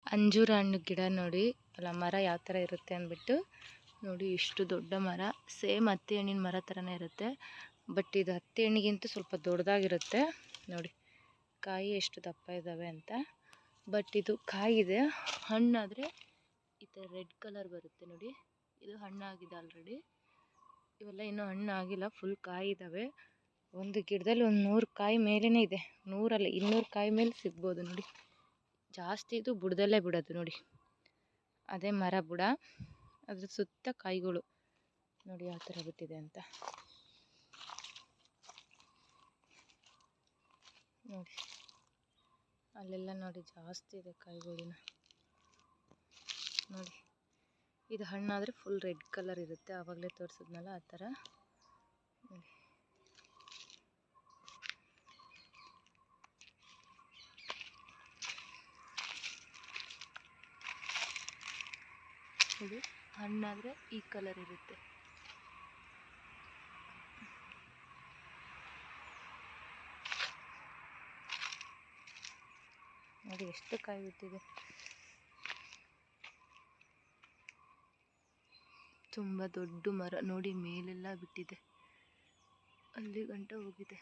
ಅಂಜೂರ ಹಣ್ಣು ಗಿಡ ನೋಡಿ, ಅಲ್ಲ ಮರ ಯಾವ ಥರ ಇರುತ್ತೆ ಅಂದ್ಬಿಟ್ಟು ನೋಡಿ. ಇಷ್ಟು ದೊಡ್ಡ ಮರ, ಸೇಮ್ ಹತ್ತಿ ಹಣ್ಣಿನ ಮರ ಥರನೇ ಇರುತ್ತೆ. ಬಟ್ ಇದು ಹತ್ತಿ ಹಣ್ಣಿಗಿಂತ ಸ್ವಲ್ಪ ದೊಡ್ಡದಾಗಿರುತ್ತೆ ನೋಡಿ. ಕಾಯಿ ಎಷ್ಟು ದಪ್ಪ ಇದ್ದಾವೆ ಅಂತ. ಬಟ್ ಇದು ಕಾಯಿದೆ, ಹಣ್ಣಾದರೆ ಈ ಥರ ರೆಡ್ ಕಲರ್ ಬರುತ್ತೆ ನೋಡಿ. ಇದು ಹಣ್ಣಾಗಿದೆ ಆಲ್ರೆಡಿ. ಇವೆಲ್ಲ ಇನ್ನೂ ಹಣ್ಣಾಗಿಲ್ಲ, ಫುಲ್ ಕಾಯಿ ಇದ್ದಾವೆ. ಒಂದು ಗಿಡದಲ್ಲಿ ಒಂದು 100 ಕಾಯಿ ಮೇಲೇ ಇದೆ. 100 ಅಲ್ಲ 200 ಕಾಯಿ ಮೇಲೆ ಸಿಗ್ಬೋದು ನೋಡಿ. ಜಾಸ್ತಿ ಇದು ಬುಡದಲ್ಲೇ ಬಿಡೋದು ನೋಡಿ. ಅದೇ ಮರ ಬುಡ, ಅದ್ರ ಸುತ್ತ ಕಾಯಿಗಳು ನೋಡಿ ಯಾವ ಥರ ಬಿಟ್ಟಿದೆ ಅಂತ ನೋಡಿ. ಅಲ್ಲೆಲ್ಲ ನೋಡಿ ಜಾಸ್ತಿ ಇದೆ ಕಾಯಿಗಳಿನ ನೋಡಿ. ಇದು ಹಣ್ಣಾದರೆ ಫುಲ್ ರೆಡ್ ಕಲರ್ ಇರುತ್ತೆ, ಆವಾಗಲೇ ತೋರಿಸಿದ್ನಲ್ಲ ಆ ಥರ ನೋಡಿ. ಇದು ಹಣ್ಣಾದರೆ ಈ ಕಲರ್ ಇರುತ್ತೆ ನೋಡಿ. ಎಷ್ಟು ಕಾಯಿ ಬಿಟ್ಟಿದೆ, ತುಂಬ ದೊಡ್ಡ ಮರ ನೋಡಿ. ಮೇಲೆಲ್ಲ ಬಿಟ್ಟಿದೆ, ಅಲ್ಲಿ ಗಂಟ ಹೋಗಿದೆ.